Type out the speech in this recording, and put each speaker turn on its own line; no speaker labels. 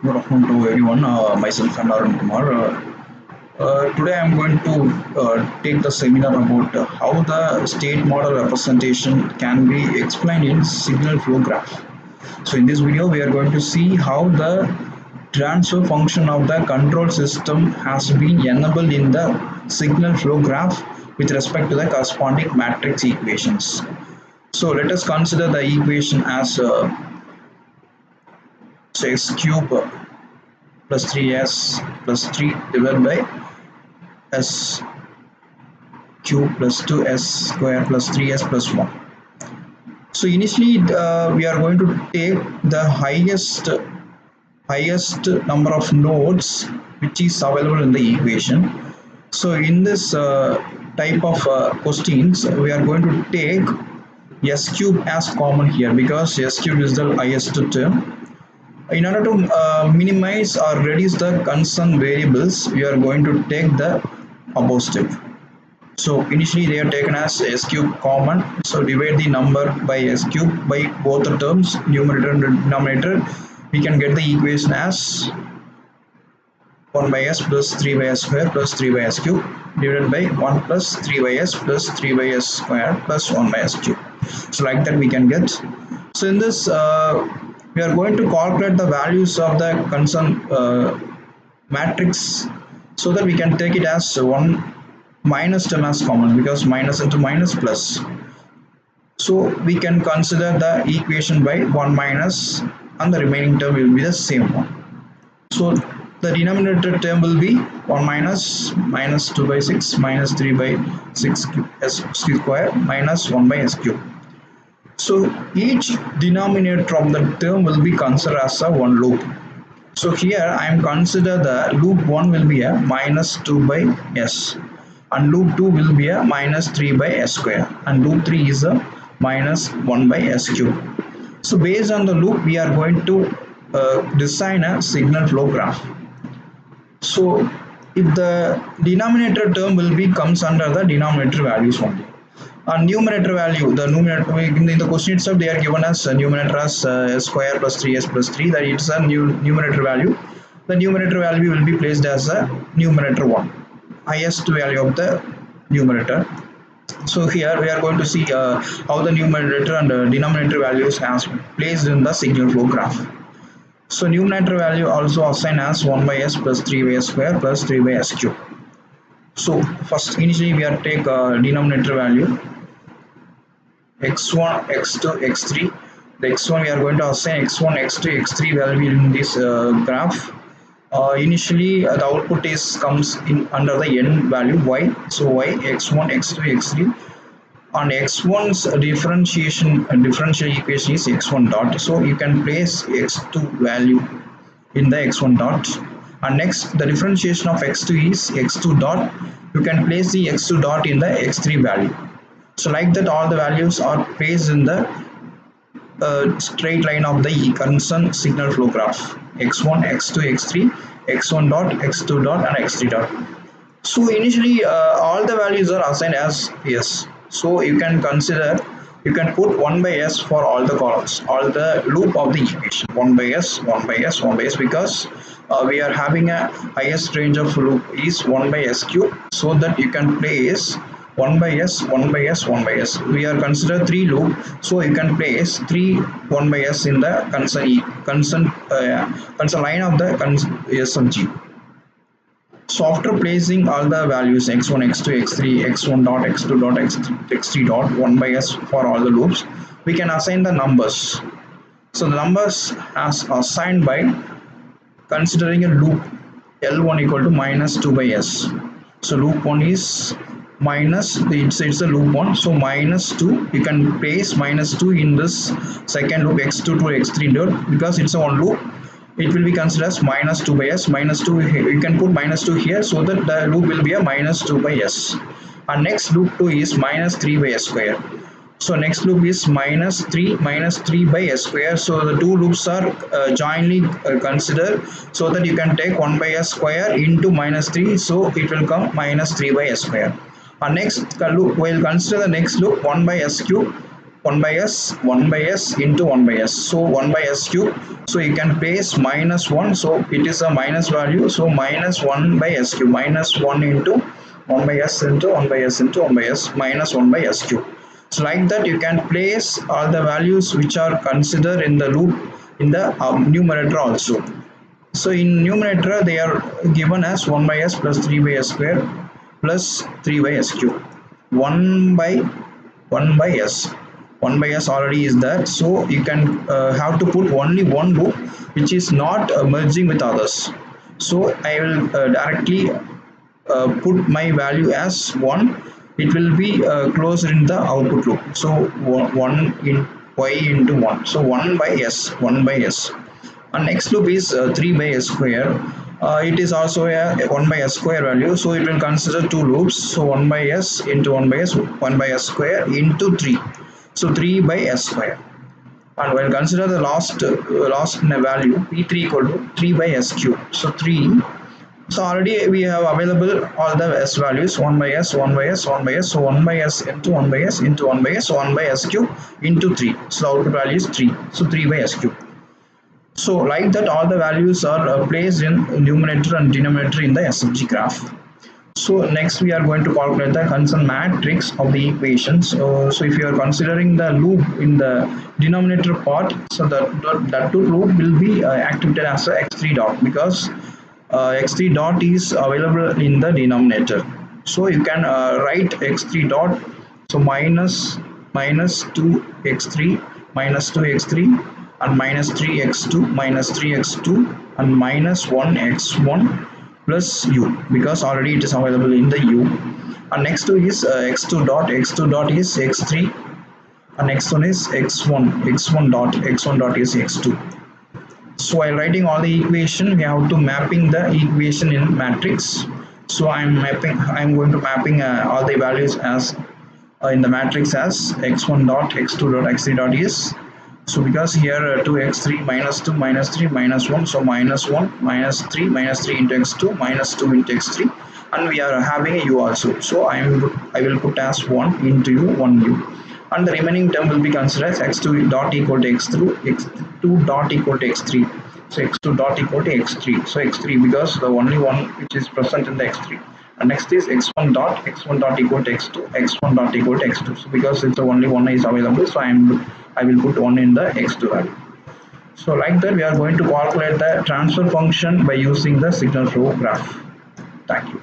Good afternoon to everyone. Myself and Arun Kumar. Today I am going to take the seminar about how the state model representation can be explained in signal flow graph. So in this video we are going to see how the transfer function of the control system has been enabled in the signal flow graph with respect to the corresponding matrix equations. So let us consider the equation as x cube plus 3s plus 3 divided by s cube plus 2s square plus 3s plus 1. So initially we are going to take the highest number of nodes which is available in the equation. So in this type of questions we are going to take s cube as common here because s cube is the highest term. In order to minimize or reduce the concerned variables, we are going to take the above step. So initially they are taken as s cube common. So divide the number by s cube by both the terms, numerator and denominator. We can get the equation as 1 by s plus 3 by s square plus 3 by s cube divided by 1 plus 3 by s plus 3 by s square plus 1 by s cube. So like that we can get. So in this we are going to calculate the values of the concerned matrix so that we can take it as 1 minus term as common because minus into minus plus. So we can consider the equation by 1 minus and the remaining term will be the same one. So the denominator term will be 1 minus 2 by 6 minus 3 by 6 s square minus 1 by s cube. So each denominator of the term will be considered as a one loop. So here I am consider the loop 1 will be a minus 2 by s and loop 2 will be a minus 3 by s square and loop 3 is a minus 1 by s cube. So based on the loop we are going to design a signal flow graph. So if the denominator term will be comes under the denominator values only. And numerator value, the numerator in the question itself they are given as numerator as s square plus 3s plus 3, that it's a numerator value. The numerator value will be placed as a numerator 1, highest value of the numerator. So here we are going to see how the numerator and denominator values has placed in the signal flow graph. So numerator value also assigned as 1 by s plus 3 by s square plus 3 by s cube. So first initially we are take denominator value x1 x2 x3. The x1 we are going to assign x1 x2 x3 value in this graph. Initially the output is comes in under the n value y. So y x1 x2 x3 and x1's differential equation is x1 dot. So you can place x2 value in the x1 dot, and next the differentiation of x2 is x2 dot. You can place the x2 dot in the x3 value. So like that all the values are placed in the straight line of the concerned signal flow graph, x1 x2 x3 x1 dot x2 dot and x3 dot. So initially all the values are assigned as s. So you can consider, you can put 1 by s for all the columns, all the loop of the equation, 1 by s 1 by s 1 by s, because we are having a highest range of loop is 1 by s cube, so that you can place 1 by s 1 by s 1 by s. We are consider 3 loop, so you can place 3 1 by s in the concern line of the SFG. So after placing all the values x1 x2 x3 x1 dot x2 dot x3 dot 1 by s for all the loops, we can assign the numbers. So the numbers as assigned by considering a loop L1 equal to minus 2 by s. So loop 1 is minus, it's a loop 1, so minus 2, you can place minus 2 in this second loop x2 to x3 dot, because it's a one loop it will be considered as minus 2 by s. Minus 2 you can put minus 2 here, so that the loop will be a minus 2 by s. And next loop 2 is minus 3 by s square. So next loop is minus 3 by s square. So the two loops are jointly considered, so that you can take 1 by s square into minus 3, so it will come minus 3 by s square. And next loop, we'll consider the next loop 1 by s cube 1 by s 1 by s into 1 by s, so 1 by s cube. So you can place minus 1, so it is a minus value, so minus 1 by s cube, minus 1 into 1 by s into 1 by s into 1 by s minus 1 by s cube. So like that you can place all the values which are considered in the loop in the numerator also. So in numerator they are given as 1 by s plus 3 by s square plus 3 by s cube. 1 by 1 by s, 1 by s already is there, so you can have to put only one loop which is not merging with others. So I will directly put my value as 1, it will be closed in the output loop. So 1 in y into 1, so 1 by s, 1 by s. And next loop is 3 by s square. It is also a 1 by s square value, so it will consider two loops, so 1 by s into 1 by s, 1 by s square into 3, so 3 by s square. And we'll consider the last value p3 equal to 3 by s cube, so 3. So already we have available all the s values, 1 by s, 1 by s, 1 by s, so 1 by s into 1 by s into 1 by s, 1 by s cube into 3, so the output value is 3, so 3 by s cube. So like that all the values are placed in numerator and denominator in the SFG graph. So next we are going to calculate the concerned matrix of the equation. So if you are considering the loop in the denominator part, so that loop will be activated as a x3 dot, because x3 dot is available in the denominator. So you can write x3 dot, so minus 2x3 minus 2x3 and minus 3x2 minus 3x2 and minus 1x1 plus u, because already it is available in the u. And next to is x2 dot, x2 dot is x3, and next one is x1 dot is x2. So while writing all the equation, we have to mapping the equation in matrix. So I'm going to mapping all the values as in the matrix as x1 dot, x2 dot, x3 dot is. So because here 2x3 minus 2 minus 3 minus 1, so minus 1 minus 3 into x2 minus 2 into x3, and we are having a u also. So I will put as 1 into u, 1 u, and the remaining term will be considered as x2 dot equal to x2 dot equal to x3. So x2 dot equal to x3. So x3 because the only one which is present in the x3. And next is x1 dot equal to x2, x1 dot equal to x2. So because it's the only one is available, so I will put 1 in the x2 value. So like that we are going to calculate the transfer function by using the signal flow graph. Thank you.